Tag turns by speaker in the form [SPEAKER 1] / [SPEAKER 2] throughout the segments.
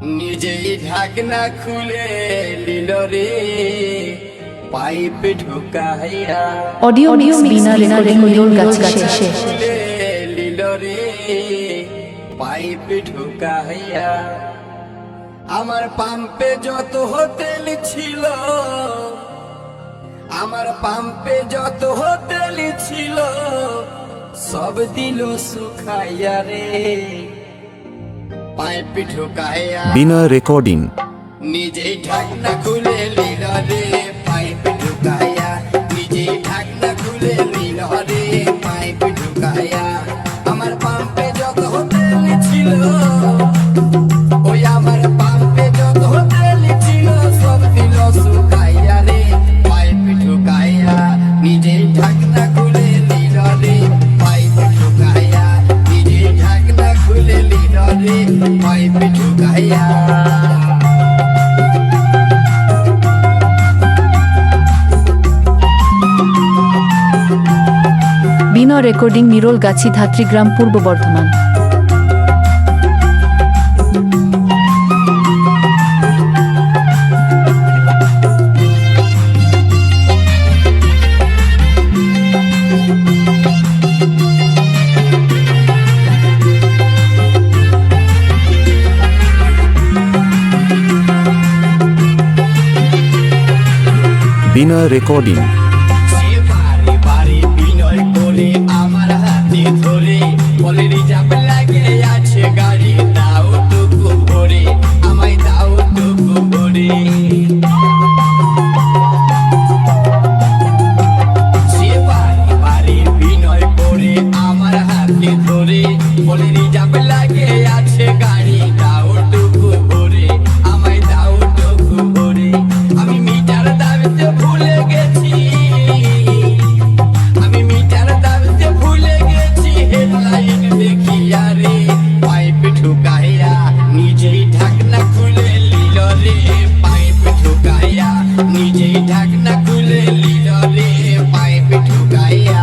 [SPEAKER 1] নিজেই ঢাকনা খুলে নিল রে পাইপ ঢুকাইয়া।
[SPEAKER 2] অডিও মিক্স বিনা রেকর্ডিং গাছে
[SPEAKER 1] নিল রে পাইপ ঢুকাইয়া। আমার পাম্পে যত হোটেল ছিল, আমার পাম্পে যত হোটেল ছিল, সব দিল শুকাইয়া রে পাইপ ঢুকাইয়া।
[SPEAKER 3] বিনা রেকর্ডিং
[SPEAKER 1] নিজেই ঢাকনা খুলে নিল রে পাইপ ঢুকাইয়া। নিজেই ঢাকনা খুলে নিল রে পাইপ ঢুকাইয়া। আমার পাম্পে যত হোটেল ছিল, ওই আমার পাম্পে যত হোটেল ছিল, সব দিল শুকাইয়া রে পাইপ ঢুকাইয়া। নিজেই ঢাকনা খুলে নিল রে পাইপ ঢুকাইয়া। নিজেই ঢাকনা খুলে নিল রে পাইপ ঢুকাইয়া।
[SPEAKER 2] বিনা রেকর্ডিং নিরোল গাছি ধাত্রীগ্রাম পূর্ব বর্ধমান।
[SPEAKER 3] বিনা রেকর্ডিং
[SPEAKER 1] সে বারে বারে বিনয় করে আমার হাতে ধরে বলে রিজার্ভ লাগে আছে গাড়ি, দাও টুকু ভরে আমায় দাও টুকু ভরে। সে বারে বারে বিনয় করে আমার হাতে ধরে বলে রিজার্ভ লাগে আছে গাড়ি, দাও টুকু ভরে আমায় দাও টুকু ভরে। আমি মিটার দাবিতে ভুলে গেছি, আমি মিটার দাবিতে ভুলে গেছি, হেডলাইন দেখিয়া রে পাইপ ঢুকাইয়া। নিজেই ঢাকনা খুলে নিল রে পাইপ ঢুকাইয়া। নিজেই ঢাকনা খুলে নিল রে পাইপ ঢুকাইয়া।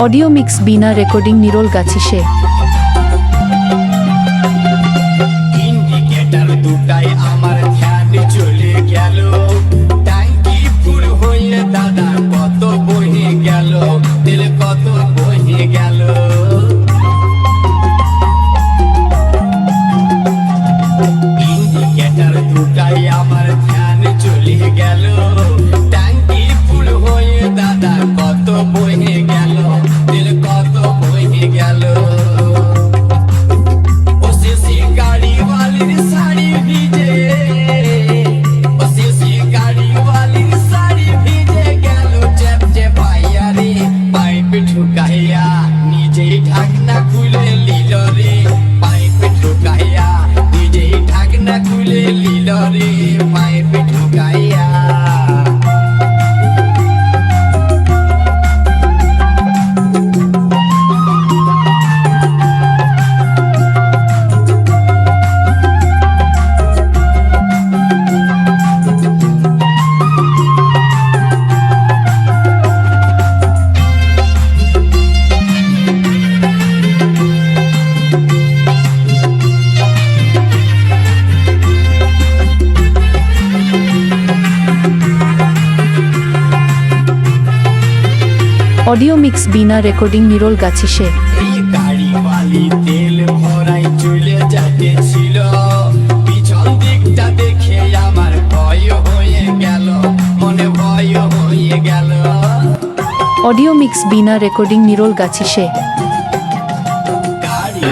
[SPEAKER 2] অডিও মিক্স বিনা রেকর্ডিং নিরোল গাছি সে।
[SPEAKER 1] ইন্ডিকেটর দুটাই আমার ধ্যান চলে গেল, ট্যাঙ্কি ফুল হয়ে দাদা কত বহে গেল, তেল কত বহে গেল। ইন্ডিকেটর দুটাই আমার ধ্যান চলে গেল, ট্যাঙ্কি ফুল হয়ে দাদা কত বহে গেল, তেল কত বহে গেল। ও শেষে গাড়ি वाली साड़ी ভিজে, ও শেষে গাড়ি वाली साड़ी ভিজে গেল, চেপচে পাইয়া রে পাইপ ঢুকাইয়া। নিজেই ঢাকনা খুলে নিল রে পাইপ ঢুকাইয়া। নিজেই ঢাকনা খুলে নিল রে পাইপ ঢুকাইয়া।
[SPEAKER 2] অডিও মিক্স বিনা রেকর্ডিং নিরোল গাছি সে।
[SPEAKER 1] এই গাড়ি वाली তেল ভরাই চলে যাচ্ছিল, পিছন দিকটা দেখে আমার ভয় হয়ে গেল, মনে ভয় হয়ে গেল।
[SPEAKER 2] অডিও মিক্স বিনা রেকর্ডিং নিরোল গাছি সে।
[SPEAKER 1] গাড়ি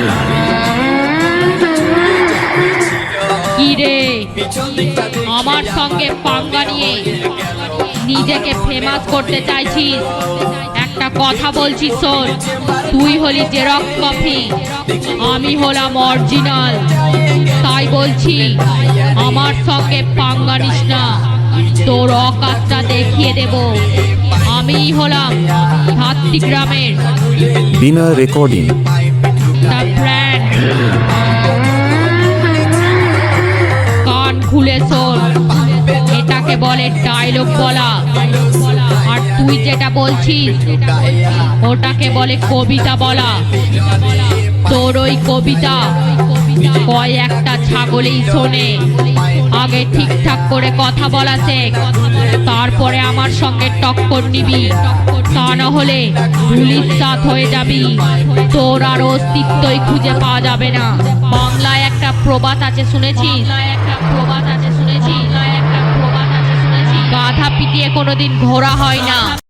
[SPEAKER 4] কি রে আমার সঙ্গে পাঙ্গা নিয়ে নিজেকে ফেমাস করতে চাইছিস। একটা কথা বলছি শোন, তুই হলি জেরক্স কপি, আমি হলাম অরিজিনাল। তাই বলছি আমার সঙ্গে পাঙ্গা নিস না, তোর অকাতটা দেখিয়ে দেব। আমিই হলাম ধাত্রী গ্রামের
[SPEAKER 3] বিনা রেকর্ডিং
[SPEAKER 4] দ্য ব্র্যান্ড। কান খুলে শোন, এটাকে বলে ডায়লগ বলা। আর তুই যেটা বলছিস ওটাকে বলে কবিতা বলা। তোর ওই কবিতা কয়েকটা ছাগলেই শোনে। আগে ঠিকঠাক করে কথা বলা শেখ, তারপরে আমার সঙ্গে টক্কর নিবি। তা না হলে ধুলিস্যাৎ হয়ে যাবি, তোর আর অস্তিত্বই খুঁজে পাওয়া যাবে না। বাংলায় একটা প্রবাদ আছে শুনেছিস? গাধা পিটিয়ে কোনোদিন ঘোড়া হয় না।